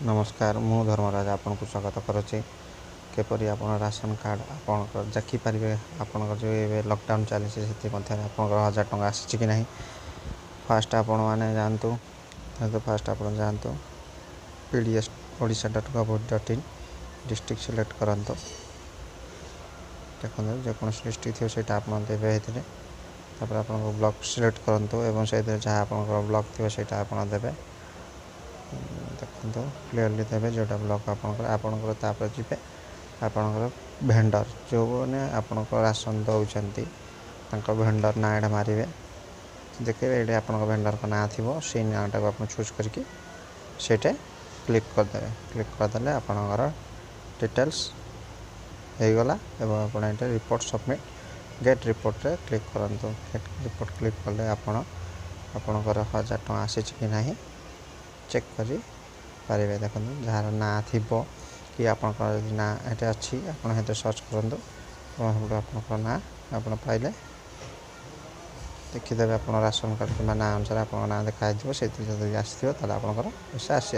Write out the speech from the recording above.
नमस्कार मु धर्मराज आपन को स्वागत करुच्ची केपरी आप राशन कार्ड आप देखिपारे आपंकर जो ये लॉकडाउन चली से आप 1000 टंका आसी कि ना फास्ट आपण मैंने जातु फास्ट आप जातु pds odisha.gov.in डिस्ट्रिक्ट सिलेक्ट करंतु देखो जेको डिस्ट्रिक्ट थी सहीटा आप देवे तापर आप ब्लॉक सिलेक्ट करंतु एवं से जहाँ आप ब्लॉक थी सहीटा आप देवे देखो क्लीयरली देवे जोटा ब्लॉक आपणकर जीवे आपणकर भेंडर जो मैंने आपण राशन दौरान भेंडर ना एडे मारे देखिए ये आप भेंडर का ना थी से ना टाक आप चूज करके सेटे क्लिक करदे आपणकर डिटेल्स हो गला एवं आप रिपोर्ट सबमिट गेट रिपोर्ट रे क्लिक करंतु गेट रिपोर्ट क्लिक कले आपणकर 1000 टंका आसी कि ना चेक करी पारे देखो जार ना थी कि आपंकर ना ये अच्छी आप सर्च करूँ आपंकर ना आप पाइले देखीदे आप राशन कार्ड कि ना अनुसार आप ना देखा से आसो आपंकर पैसा आसी।